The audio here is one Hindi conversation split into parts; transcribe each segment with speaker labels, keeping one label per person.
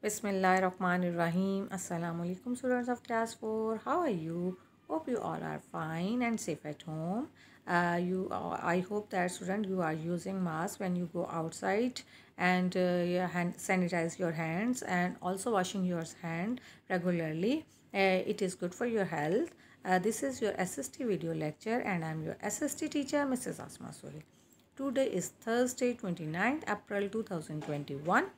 Speaker 1: Bismillahirrahmanirrahim. Assalamu alaikum students of class 4. How are you? Hope you all are fine and safe at home. I hope that student you are using mask when you go outside and sanitize your hands and also washing your hand regularly. It is good for your health. This is your SST video lecture and I am your SST teacher Mrs. Asma Suri. Today is Thursday 29th April 2021.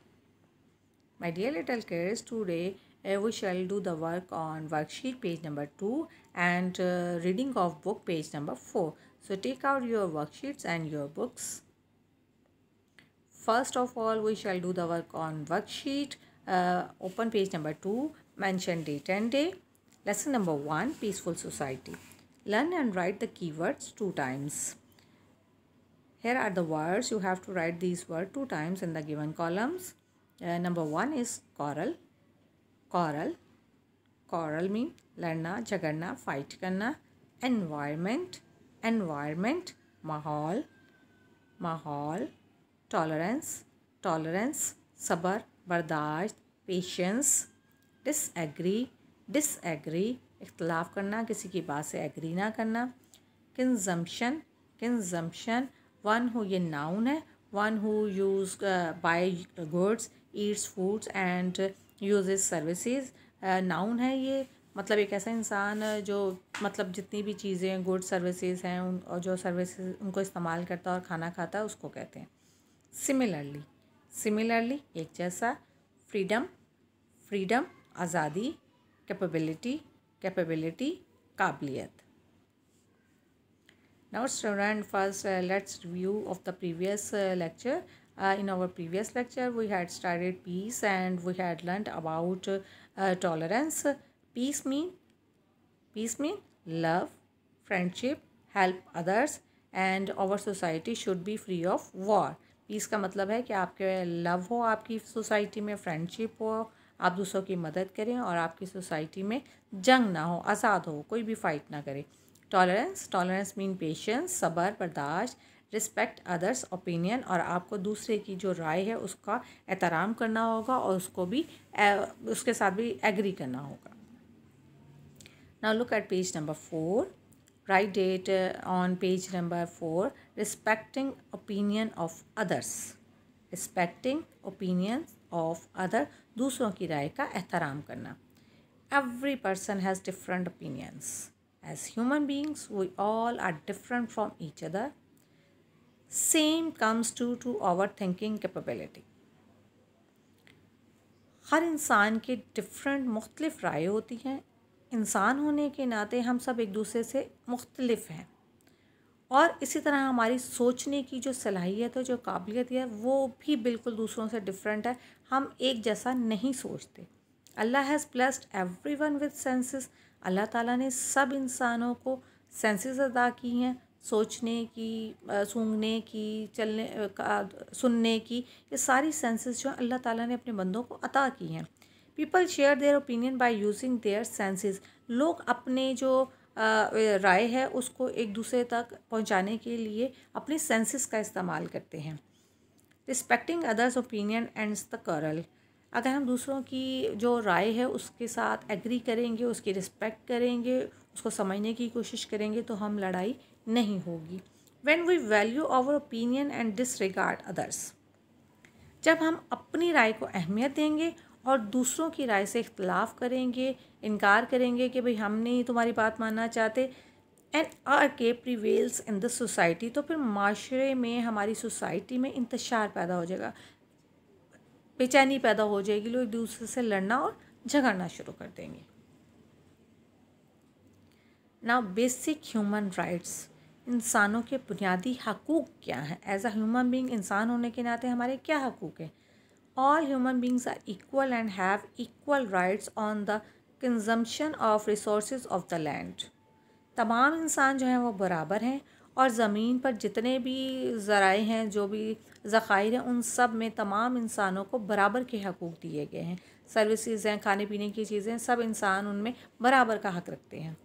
Speaker 1: My dear little kids, today we shall do the work on worksheet page number 2 and reading of book page number 4. So take out your worksheets and your books. First of all, we shall do the work on worksheet. Open page number 2, mention date and day. Lesson number 1, Peaceful Society. Learn and write the keywords 2 times. Here are the words. You have to write these words 2 times in the given columns. Number 1 is quarrel. Quarrel. Quarrel mean लड़ना झगड़ना fight करना. Environment. Environment. माहौल. माहौल. Tolerance. Tolerance. सब्र बर्दाश्त. Patience. Disagree. Disagree. इख्तलाफ करना किसी की बात से एग्री ना करना. Consumption. Consumption. One who ये noun है. One who buy goods, eats foods and uses services. Noun है ये, मतलब एक ऐसा इंसान जो मतलब जितनी भी चीज़ें गुड सर्विसेज हैं और जो सर्विसेज उनको इस्तेमाल करता है और खाना खाता है उसको कहते हैं. सिमिलरली. सिमिलरली एक जैसा. फ्रीडम. फ्रीडम आज़ादी. कैपेबिलिटी. कैपेबिलिटी काबिलियत. Now student, first let's review of the previous lecture. In our previous lecture we had studied peace and we had learnt about tolerance. Peace mean love, friendship, help others and our society should be free of war. Peace का मतलब है कि आपके लव हो, आपकी सोसाइटी में फ्रेंडशिप हो, आप दूसरों की मदद करें और आपकी सोसाइटी में जंग ना हो, आज़ाद हो, कोई भी फाइट ना करे. टॉलरेंस. टॉलरेंस मीन पेशेंस सब्र बर्दाश्त. रिस्पेक्ट अदर्स ओपिनियन और आपको दूसरे की जो राय है उसका एहतराम करना होगा और उसको भी उसके साथ भी एग्री करना होगा. Now look at page number 4. Write date on page number 4. Respecting opinion of others. Respecting opinion of other. दूसरों की राय का एहतराम करना. Every person has different opinions. As human beings, we all are different from each other. Same comes to our thinking capability. हर इंसान के डिफरेंट मुख्तलिफ राय होती हैं. इंसान होने के नाते हम सब एक दूसरे से मुख्तलिफ हैं और इसी तरह हमारी सोचने की जो सलाहियत है, जो काबिलियत है, वो भी बिल्कुल दूसरों से डिफरेंट है. हम एक जैसा नहीं सोचते. Allah has blessed everyone with senses. Allah ताला ने सब इंसानों को सेंसेस अदा की हैं. सोचने की, सूंघने की, चलने सुनने की, ये सारी सेंसेस जो अल्लाह ताला ने अपने बंदों को अता की हैं. People share their opinion by using their senses. लोग अपने जो राय है उसको एक दूसरे तक पहुंचाने के लिए अपनी सेंसेस का इस्तेमाल करते हैं. Respecting others opinion ends the quarrel. अगर हम दूसरों की जो राय है उसके साथ एग्री करेंगे, उसकी रिस्पेक्ट करेंगे, उसको समझने की कोशिश करेंगे तो हम लड़ाई नहीं होगी. When we value our opinion and disregard others. जब हम अपनी राय को अहमियत देंगे और दूसरों की राय से इख्तलाफ करेंगे, इनकार करेंगे कि भाई हम नहीं तुम्हारी बात मानना चाहते, एंड आर के प्रिवेल्स इन द सोसाइटी, तो फिर माशरे में, हमारी सोसाइटी में इंतशार पैदा हो जाएगा, बेचैनी पैदा हो जाएगी. लोग एक दूसरे से लड़ना और झगड़ना शुरू कर देंगे. Now basic human rights. इंसानों के बुनियादी हकूक़ क्या हैं? एज अ ह्यूमन बीइंग, इंसान होने के नाते हमारे क्या हकूक़ हैं? All human beings are equal and have equal rights on the consumption of resources of the land. तमाम इंसान जो हैं वो बराबर हैं और ज़मीन पर जितने भी ज़राए हैं, जो भी ज़ख़ाइर हैं, उन सब में तमाम इंसानों को बराबर के हकूक़ दिए गए हैं. सर्विसेज हैं, खाने पीने की चीज़ें, सब इंसान उनमें बराबर का हक़ रखते हैं.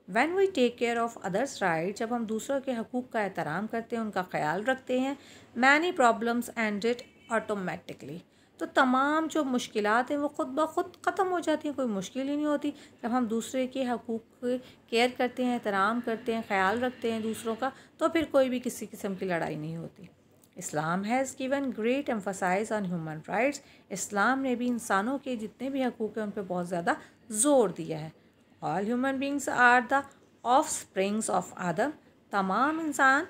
Speaker 1: When we take care of others right. जब हम दूसरों के हकूक़ का एहतराम करते हैं, उनका ख़याल रखते हैं, मैनी प्रॉब्लम्स एंडेड ऑटोमेटिकली. तो तमाम जो मुश्किलात हैं वो ख़ुद ब खुद ख़त्म हो जाती हैं, कोई मुश्किल ही नहीं होती। जब हम दूसरे के हकूक़ की केयर करते हैं, एहतराम करते हैं, ख़याल रखते हैं दूसरों का, तो फिर कोई भी किसी किस्म की लड़ाई नहीं होती। Islam has given great emphasise on human rights. Islam ने भी इंसानों के जितने भी हकूक़ हैं उन पर बहुत ज़्यादा ज़ोर दिया है। All human beings are the offsprings of Adam. तमाम इंसान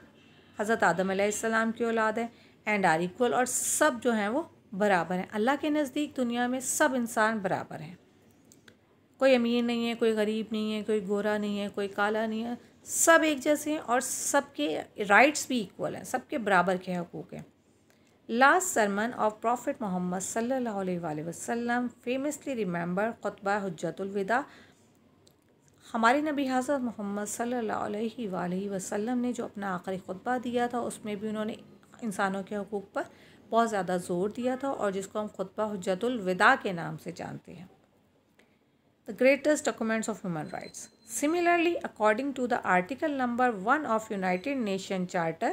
Speaker 1: हज़रत आदम अलैहिस्सलाम की औलाद है। एंड आर इक्वल, और सब जो हैं वो बराबर हैं। अल्लाह के नज़दीक दुनिया में सब इंसान बराबर हैं। कोई अमीर नहीं है, कोई गरीब नहीं है, कोई गोरा नहीं है, कोई काला नहीं है, सब एक जैसे हैं और सबके राइट्स भी इक्वल हैं, सबके बराबर के हकूक़ हैं। Last sermon of prophet Muhammad सल्लल्लाहु अलैहि वसल्लम फेमसली रिमेंबर खुतबा हुज्जतुल विदा। हमारे नबी हज़रत मोहम्मद सल्लल्लाहु अलैहि वसल्लम ने जो अपना आखिरी खुतबा दिया था उसमें भी उन्होंने इंसानों के हकूक़ पर बहुत ज़्यादा ज़ोर दिया था, और जिसको हम खुतबा हुज्जतुल विदा के नाम से जानते हैं। The greatest documents of human rights. Similarly, according to the article number 1 of United Nations Charter,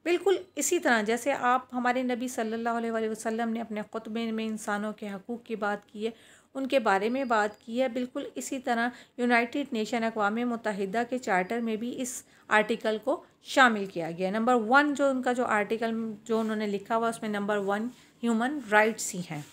Speaker 1: बिल्कुल इसी तरह जैसे आप हमारे नबी सल्लल्लाहु अलैहि वसल्लम ने अपने खुतबे में इंसानों के हकूक़ की बात की है, उनके बारे में बात की है, बिल्कुल इसी तरह यूनाइटेड नेशन अक़वाम मुत्तहिदा के चार्टर में भी इस आर्टिकल को शामिल किया गया। नंबर 1 जो उनका जो आर्टिकल जो उन्होंने लिखा हुआ उसमें नंबर 1 ह्यूमन राइट्स ही हैं।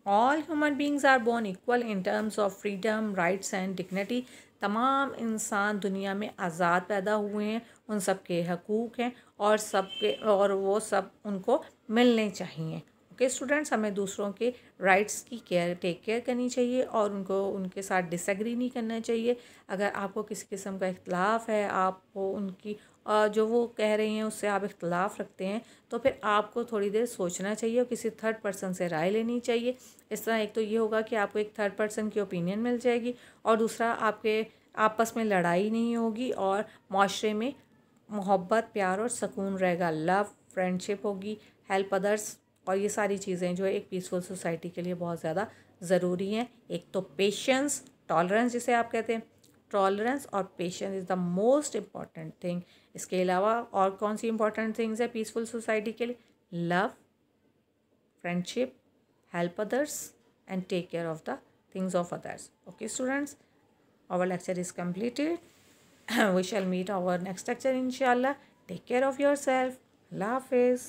Speaker 1: All human beings are born equal in terms of freedom, rights and dignity. तमाम इंसान दुनिया में आज़ाद पैदा हुए हैं, उन सब के हकूक़ हैं और वो सब उनको मिलने चाहिए। ओके स्टूडेंट्स, हमें दूसरों के राइट्स की टेक केयर करनी चाहिए और उनके साथ डिसएग्री नहीं करना चाहिए। अगर आपको किसी किस्म का इख्तलाफ है, आपको उनकी जो वो कह रही हैं उससे आप इख्तलाफ रखते हैं, तो फिर आपको थोड़ी देर सोचना चाहिए और किसी थर्ड पर्सन से राय लेनी चाहिए। इस तरह एक तो ये होगा कि आपको एक थर्ड पर्सन की ओपिनियन मिल जाएगी, और दूसरा आपके आपस में लड़ाई नहीं होगी और माशरे में मोहब्बत, प्यार और सुकून रहेगा। लव, फ्रेंडशिप होगी, हेल्प अदर्स, और ये सारी चीज़ें जो है एक पीसफुल सोसाइटी के लिए बहुत ज़्यादा ज़रूरी हैं। एक तो पेशेंस, टॉलरेंस जिसे आप कहते हैं, टॉलरेंस और patience is the most important thing. इसके अलावा और कौन सी इंपॉर्टेंट थिंग्स है पीसफुल सोसाइटी के लिए? Love, friendship, help others and take care of the things of others. Okay students, our lecture is completed. We shall meet our next lecture inshallah. Take care of yourself. Allah Hafiz.